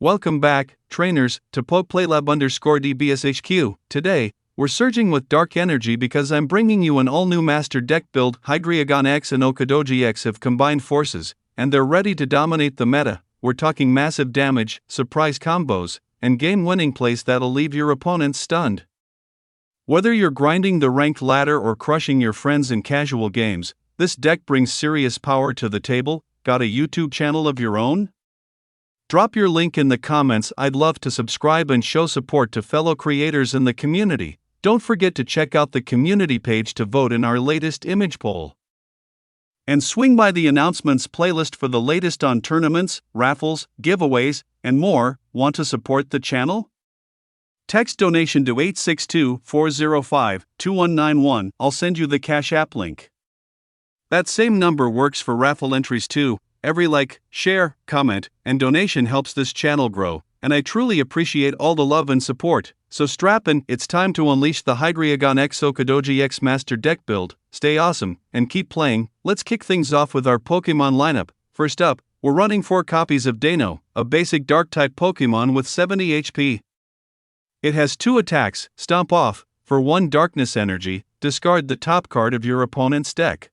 Welcome back, trainers, to PokePlayLab_DBSHQ. Today, we're surging with dark energy because I'm bringing you an all-new master deck build. Hydreigon X and Okidogi X have combined forces, and they're ready to dominate the meta. We're talking massive damage, surprise combos, and game-winning plays that'll leave your opponents stunned. Whether you're grinding the ranked ladder or crushing your friends in casual games, this deck brings serious power to the table. Got a YouTube channel of your own? Drop your link in the comments. I'd love to subscribe and show support to fellow creators in the community. Don't forget to check out the community page to vote in our latest image poll. And swing by the announcements playlist for the latest on tournaments, raffles, giveaways, and more. Want to support the channel? Text donation to 862-405-2191. I'll send you the Cash App link. That same number works for raffle entries too. Every like, share, comment, and donation helps this channel grow, and I truly appreciate all the love and support. So strap in, it's time to unleash the Hydreigon X Okidogi X Master Deck build. Stay awesome, and keep playing. Let's kick things off with our Pokemon lineup. First up, we're running 4 copies of Dano, a basic Dark-type Pokemon with 70 HP. It has 2 attacks. Stomp Off. For 1 Darkness Energy, discard the top card of your opponent's deck.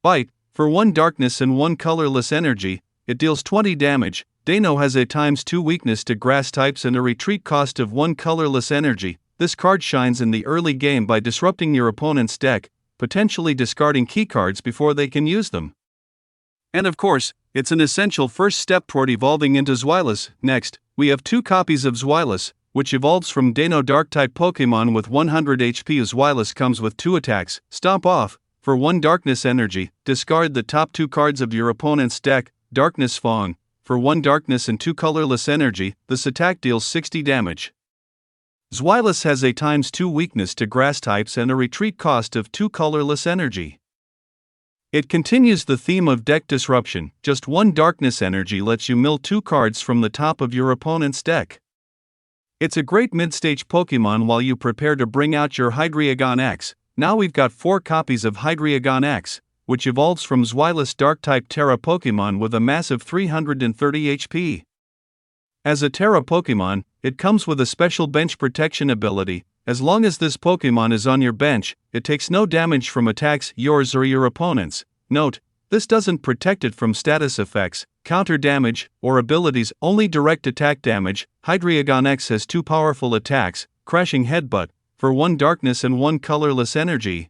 Bite. For 1 Darkness and 1 Colorless Energy, it deals 20 damage. Dano has a ×2 weakness to grass types and a retreat cost of 1 Colorless Energy. This card shines in the early game by disrupting your opponent's deck, potentially discarding keycards before they can use them. And of course, it's an essential first step toward evolving into Zweilous. Next, we have 2 copies of Zweilous, which evolves from Dano Dark-type Pokemon with 100 HP. Zweilous comes with 2 attacks. Stomp Off. For 1 Darkness Energy, discard the top 2 cards of your opponent's deck. Darkness Fawn. For 1 Darkness and 2 Colorless Energy, this attack deals 60 damage. Zweilous has a ×2 weakness to grass types and a retreat cost of 2 Colorless Energy. It continues the theme of deck disruption. Just 1 Darkness Energy lets you mill 2 cards from the top of your opponent's deck. It's a great mid-stage Pokemon while you prepare to bring out your Hydreigon X. Now we've got 4 copies of Hydreigon X, which evolves from Zweilous Dark-type Terra Pokemon with a massive 330 HP. As a Terra Pokemon, it comes with a special bench protection ability. As long as this Pokemon is on your bench, it takes no damage from attacks, yours or your opponent's. Note, this doesn't protect it from status effects, counter damage, or abilities, only direct attack damage. Hydreigon X has 2 powerful attacks, Crashing Headbutt, for 1 Darkness and 1 Colorless Energy.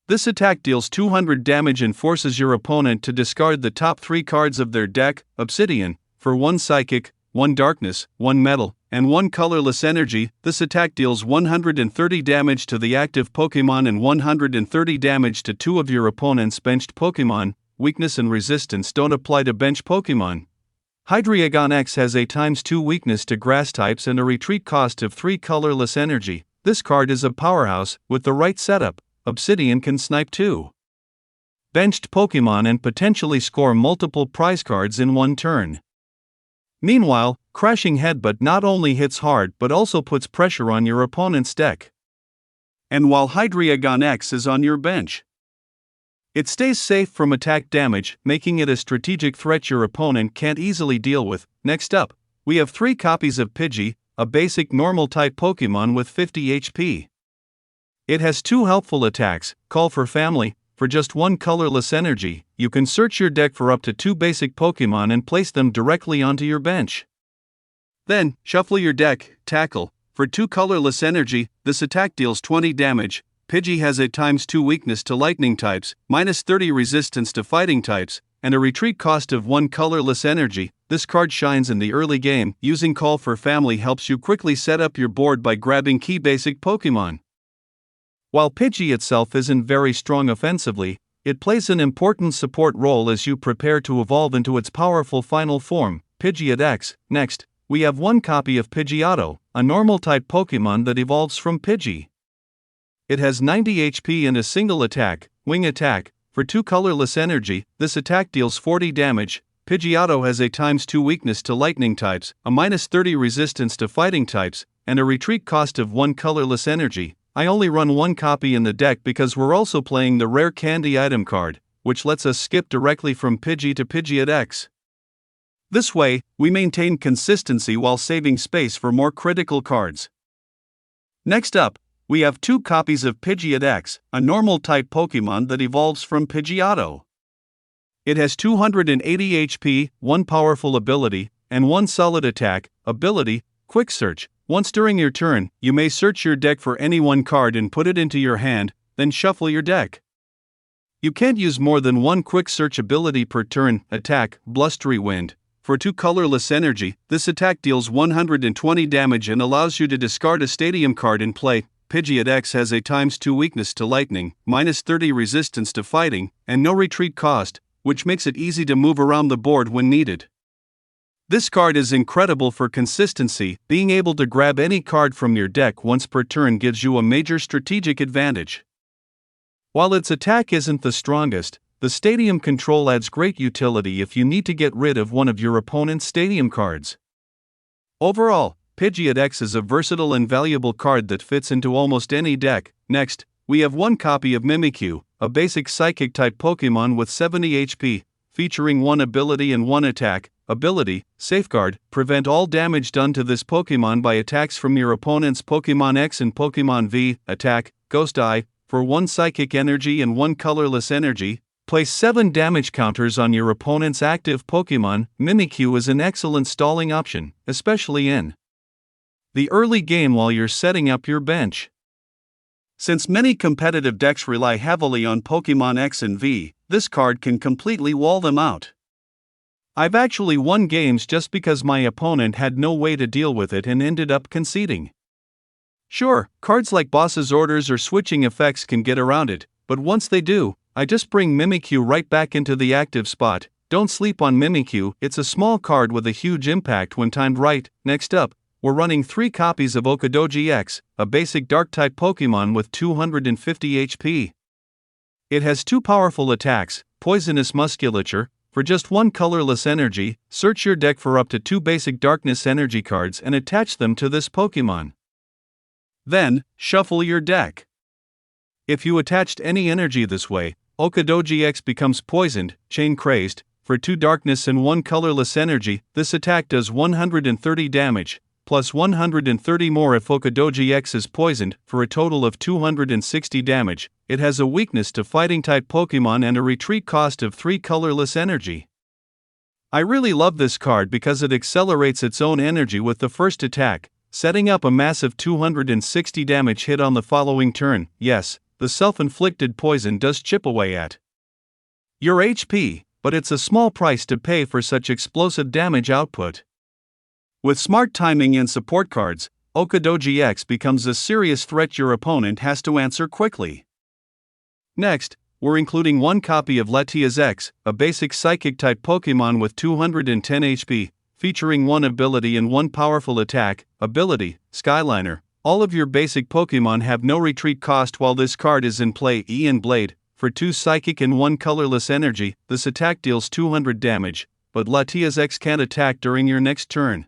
This attack deals 200 damage and forces your opponent to discard the top 3 cards of their deck. Obsidian. For 1 Psychic, 1 Darkness, 1 Metal, and 1 Colorless Energy, this attack deals 130 damage to the active Pokemon and 130 damage to 2 of your opponent's benched Pokemon. Weakness and resistance don't apply to bench Pokemon. Hydreigon X has a ×2 weakness to grass types and a retreat cost of 3 Colorless Energy. This card is a powerhouse. With the right setup, Obsidian can snipe 2 benched Pokemon and potentially score multiple prize cards in one turn. Meanwhile, Crashing Headbutt not only hits hard but also puts pressure on your opponent's deck. And while Hydreigon X is on your bench, it stays safe from attack damage, making it a strategic threat your opponent can't easily deal with. Next up, we have 3 copies of Pidgey, a basic normal-type Pokemon with 50 HP. It has 2 helpful attacks. Call for Family. For just 1 Colorless Energy, you can search your deck for up to 2 basic Pokemon and place them directly onto your bench. Then, shuffle your deck. Tackle. For 2 Colorless Energy, this attack deals 20 damage. Pidgey has a ×2 weakness to lightning types, -30 resistance to fighting types, and a retreat cost of 1 Colorless Energy. This card shines in the early game. Using Call for Family helps you quickly set up your board by grabbing key basic Pokemon. While Pidgey itself isn't very strong offensively, it plays an important support role as you prepare to evolve into its powerful final form, Pidgeot X. Next, we have 1 copy of Pidgeotto, a normal-type Pokemon that evolves from Pidgey. It has 90 HP and a single attack, Wing Attack. For 2 Colorless Energy, this attack deals 40 damage. Pidgeotto has a ×2 weakness to lightning types, a -30 resistance to fighting types, and a retreat cost of 1 Colorless Energy. I only run 1 copy in the deck because we're also playing the Rare Candy item card, which lets us skip directly from Pidgey to Pidgeot X. This way, we maintain consistency while saving space for more critical cards. Next up, we have 2 copies of Pidgeot X, a normal type Pokemon that evolves from Pidgeotto. It has 280 HP, 1 powerful ability, and 1 solid attack, ability, Quick Search. Once during your turn, you may search your deck for any one card and put it into your hand, then shuffle your deck. You can't use more than 1 Quick Search ability per turn. Attack, Blustery Wind. For 2 colorless energy, this attack deals 120 damage and allows you to discard a stadium card in play. Pidgeot X has a ×2 weakness to lightning, -30 resistance to fighting, and no retreat cost, which makes it easy to move around the board when needed. This card is incredible for consistency. Being able to grab any card from your deck once per turn gives you a major strategic advantage. While its attack isn't the strongest, the Stadium control adds great utility if you need to get rid of one of your opponent's Stadium cards. Overall, Pidgeot X is a versatile and valuable card that fits into almost any deck. Next, we have 1 copy of Mimikyu, a basic Psychic-type Pokemon with 70 HP, featuring 1 ability and 1 attack. Ability, Safeguard, prevent all damage done to this Pokemon by attacks from your opponent's Pokemon X and Pokemon V. Attack, Ghost Eye, for 1 Psychic energy and 1 colorless energy. Place 7 damage counters on your opponent's active Pokemon. Mimikyu is an excellent stalling option, especially in the early game while you're setting up your bench. Since many competitive decks rely heavily on Pokemon X and V, this card can completely wall them out. I've actually won games just because my opponent had no way to deal with it and ended up conceding. Sure, cards like Boss's Orders or switching effects can get around it, but once they do, I just bring Mimikyu right back into the active spot. Don't sleep on Mimikyu, it's a small card with a huge impact when timed right. Next up, we're running 3 copies of Okidogi X, a basic Dark-type Pokemon with 250 HP. It has 2 powerful attacks, Poisonous Musculature. For just 1 colorless energy, search your deck for up to 2 basic Darkness energy cards and attach them to this Pokemon. Then, shuffle your deck. If you attached any energy this way, Okidogi X becomes poisoned, Chain Crazed. For 2 Darkness and 1 colorless energy, this attack does 130 damage, plus 130 more if Okidogi X is poisoned, for a total of 260 damage. It has a weakness to Fighting-type Pokemon and a retreat cost of 3 colorless energy. I really love this card because it accelerates its own energy with the first attack, setting up a massive 260 damage hit on the following turn. Yes, the self-inflicted poison does chip away at your HP, but it's a small price to pay for such explosive damage output. With smart timing and support cards, Okidogi X becomes a serious threat your opponent has to answer quickly. Next, we're including 1 copy of Latias X, a basic Psychic-type Pokemon with 210 HP, featuring 1 ability and 1 powerful attack. Ability, Skyliner. All of your basic Pokemon have no retreat cost while this card is in play. Ian Blade. For 2 Psychic and 1 colorless energy, this attack deals 200 damage, but Latias X can't attack during your next turn.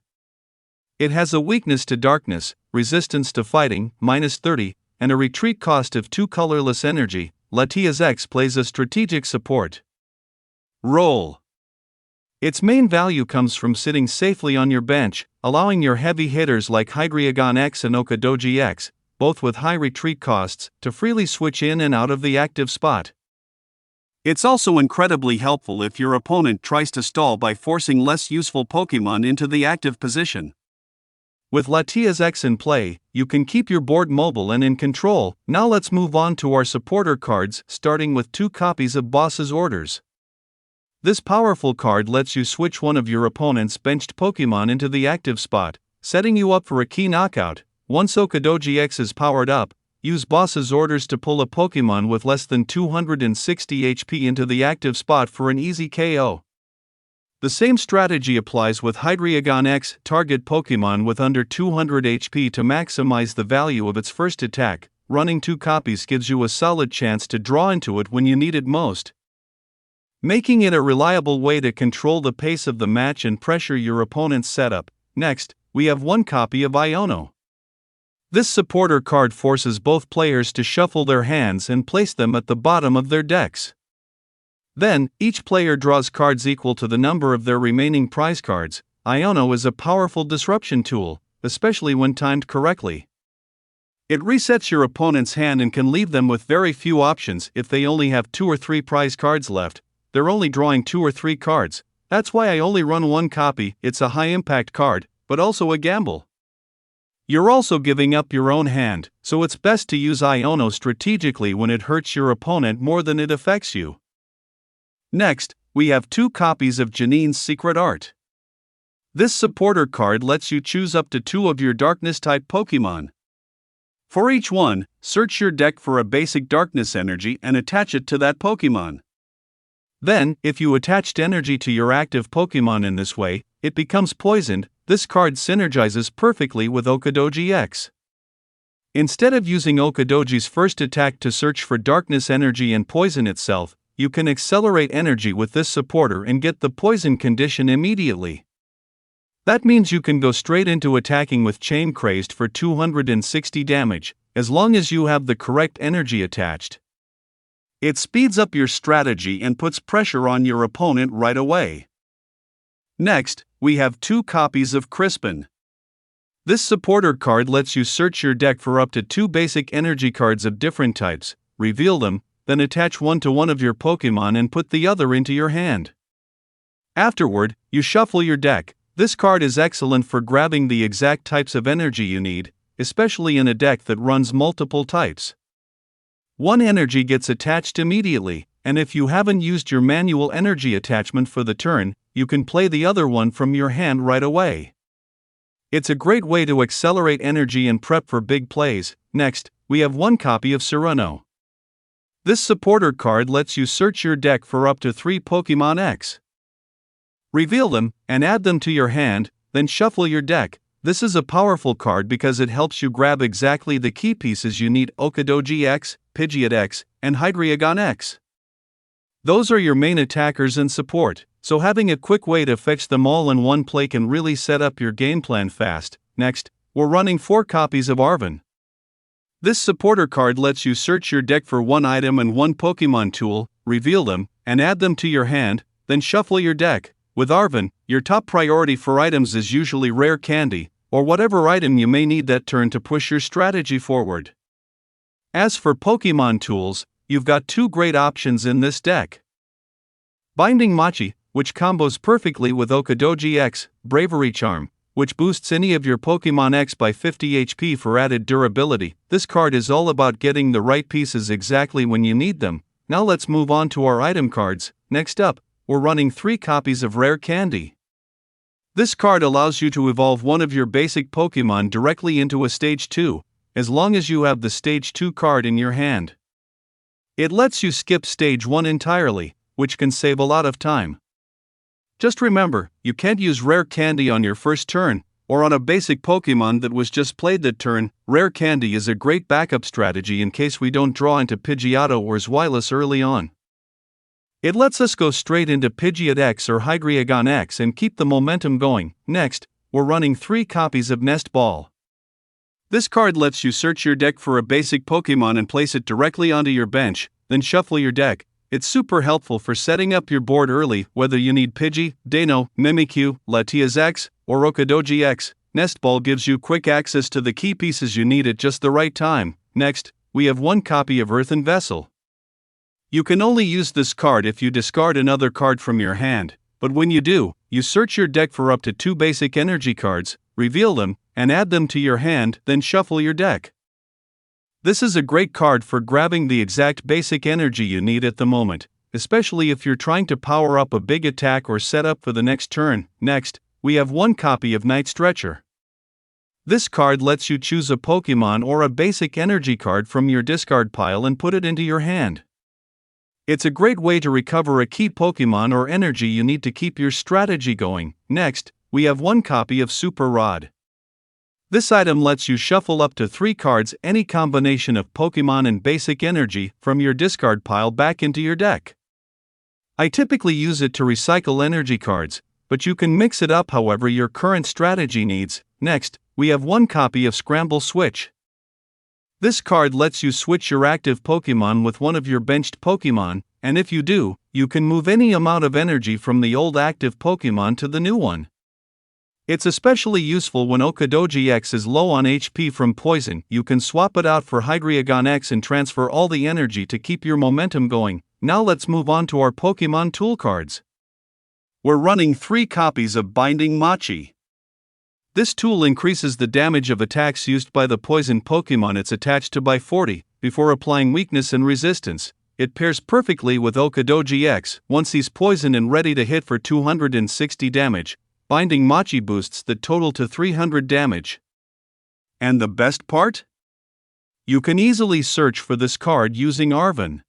It has a weakness to Darkness, resistance to fighting, -30, and a retreat cost of 2 colorless energy. Latias X plays a strategic support role. Its main value comes from sitting safely on your bench, allowing your heavy hitters like Hydreigon X and Okidogi X, both with high retreat costs, to freely switch in and out of the active spot. It's also incredibly helpful if your opponent tries to stall by forcing less useful Pokemon into the active position. With Latias X in play, you can keep your board mobile and in control. Now let's move on to our supporter cards, starting with 2 copies of Boss's Orders. This powerful card lets you switch one of your opponent's benched Pokemon into the active spot, setting you up for a key knockout. Once Okidogi X is powered up, use Boss's Orders to pull a Pokemon with less than 260 HP into the active spot for an easy KO. The same strategy applies with Hydreigon X. Target Pokemon with under 200 HP to maximize the value of its first attack. Running 2 copies gives you a solid chance to draw into it when you need it most, making it a reliable way to control the pace of the match and pressure your opponent's setup. Next, we have 1 copy of Iono. This supporter card forces both players to shuffle their hands and place them at the bottom of their decks. Then, each player draws cards equal to the number of their remaining prize cards. Iono is a powerful disruption tool, especially when timed correctly. It resets your opponent's hand and can leave them with very few options. If they only have 2 or 3 prize cards left, they're only drawing 2 or 3 cards. That's why I only run one copy. It's a high-impact card, but also a gamble. You're also giving up your own hand, so it's best to use Iono strategically when it hurts your opponent more than it affects you. Next, we have 2 copies of Janine's Secret Art. This supporter card lets you choose up to 2 of your Darkness-type Pokémon. For each one, search your deck for a basic Darkness energy and attach it to that Pokémon. Then, if you attached energy to your active Pokémon in this way, it becomes poisoned. This card synergizes perfectly with Okidogi X. Instead of using Okidogi's first attack to search for Darkness energy and poison itself, you can accelerate energy with this supporter and get the poison condition immediately. That means you can go straight into attacking with Chain Crazed for 260 damage, as long as you have the correct energy attached. It speeds up your strategy and puts pressure on your opponent right away. Next, we have 2 copies of Crispin. This supporter card lets you search your deck for up to 2 basic energy cards of different types, reveal them, then attach one to one of your Pokémon and put the other into your hand. Afterward, you shuffle your deck. This card is excellent for grabbing the exact types of energy you need, especially in a deck that runs multiple types. One energy gets attached immediately, and if you haven't used your manual energy attachment for the turn, you can play the other one from your hand right away. It's a great way to accelerate energy and prep for big plays. Next, we have 1 copy of Sereno. This supporter card lets you search your deck for up to 3 Pokémon X. Reveal them, and add them to your hand, then shuffle your deck. This is a powerful card because it helps you grab exactly the key pieces you need: Okidogi X, Pidgeot X, and Hydreigon X. Those are your main attackers and support, so having a quick way to fetch them all in one play can really set up your game plan fast. Next, we're running 4 copies of Arven. This supporter card lets you search your deck for 1 item and 1 Pokémon tool, reveal them, and add them to your hand, then shuffle your deck. With Arven, your top priority for items is usually rare candy, or whatever item you may need that turn to push your strategy forward. As for Pokémon tools, you've got 2 great options in this deck. Binding Machi, which combos perfectly with Okidogi X, Bravery Charm, which boosts any of your Pokémon X by 50 HP for added durability. This card is all about getting the right pieces exactly when you need them. Now let's move on to our item cards. Next up, we're running 3 copies of Rare Candy. This card allows you to evolve one of your basic Pokémon directly into a Stage 2, as long as you have the Stage 2 card in your hand. It lets you skip Stage 1 entirely, which can save a lot of time. Just remember, you can't use Rare Candy on your first turn, or on a basic Pokémon that was just played that turn. Rare Candy is a great backup strategy in case we don't draw into Pidgeotto or Zweilous early on. It lets us go straight into Pidgeot X or Hydreigon X and keep the momentum going. Next, we're running 3 copies of Nest Ball. This card lets you search your deck for a basic Pokémon and place it directly onto your bench, then shuffle your deck. It's super helpful for setting up your board early, whether you need Pidgey, Dano, Mimikyu, Latias X, or Okidogi X. Nest Ball gives you quick access to the key pieces you need at just the right time. Next, we have 1 copy of Earthen Vessel. You can only use this card if you discard another card from your hand, but when you do, you search your deck for up to 2 basic energy cards, reveal them, and add them to your hand, then shuffle your deck. This is a great card for grabbing the exact basic energy you need at the moment, especially if you're trying to power up a big attack or set up for the next turn. Next, we have 1 copy of Night Stretcher. This card lets you choose a Pokémon or a basic energy card from your discard pile and put it into your hand. It's a great way to recover a key Pokémon or energy you need to keep your strategy going. Next, we have 1 copy of Super Rod. This item lets you shuffle up to 3 cards, any combination of Pokémon and basic energy, from your discard pile back into your deck. I typically use it to recycle energy cards, but you can mix it up however your current strategy needs. Next, we have 1 copy of Scramble Switch. This card lets you switch your active Pokémon with one of your benched Pokémon. and if you do, you can move any amount of energy from the old active Pokemon to the new one. It's especially useful when Okidogi X is low on HP from poison. You can swap it out for Hydreigon X and transfer all the energy to keep your momentum going. Now let's move on to our Pokemon tool cards. We're running 3 copies of Binding Machi. This tool increases the damage of attacks used by the poison Pokemon it's attached to by 40, before applying weakness and resistance. It pairs perfectly with Okidogi X. Once he's poisoned and ready to hit for 260 damage, Binding Machi boosts the total to 300 damage. And the best part? You can easily search for this card using Arven.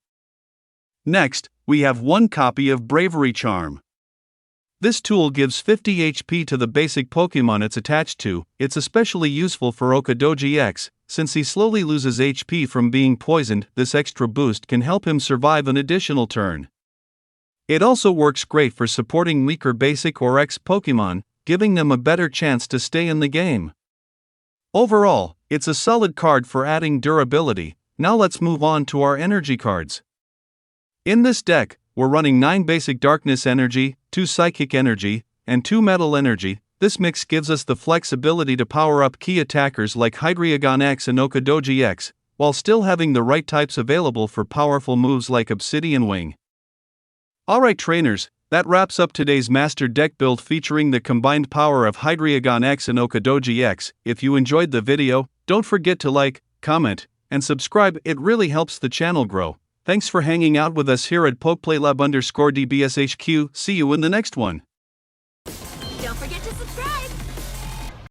Next, we have 1 copy of Bravery Charm. This tool gives 50 HP to the basic Pokemon it's attached to. It's especially useful for Okidogi X, since he slowly loses HP from being poisoned. This extra boost can help him survive an additional turn. It also works great for supporting weaker basic or X Pokemon, giving them a better chance to stay in the game. Overall, it's a solid card for adding durability. Now let's move on to our energy cards. In this deck, we're running 9 basic darkness energy, 2 psychic energy, and 2 metal energy. This mix gives us the flexibility to power up key attackers like Hydreigon X and Okidogi X, while still having the right types available for powerful moves like Obsidian Wing. Alright trainers, that wraps up today's master deck build featuring the combined power of Hydreigon X and Okidogi X. If you enjoyed the video, don't forget to like, comment, and subscribe. It really helps the channel grow. Thanks for hanging out with us here at PokePlayLab_DBSHQ. See you in the next one.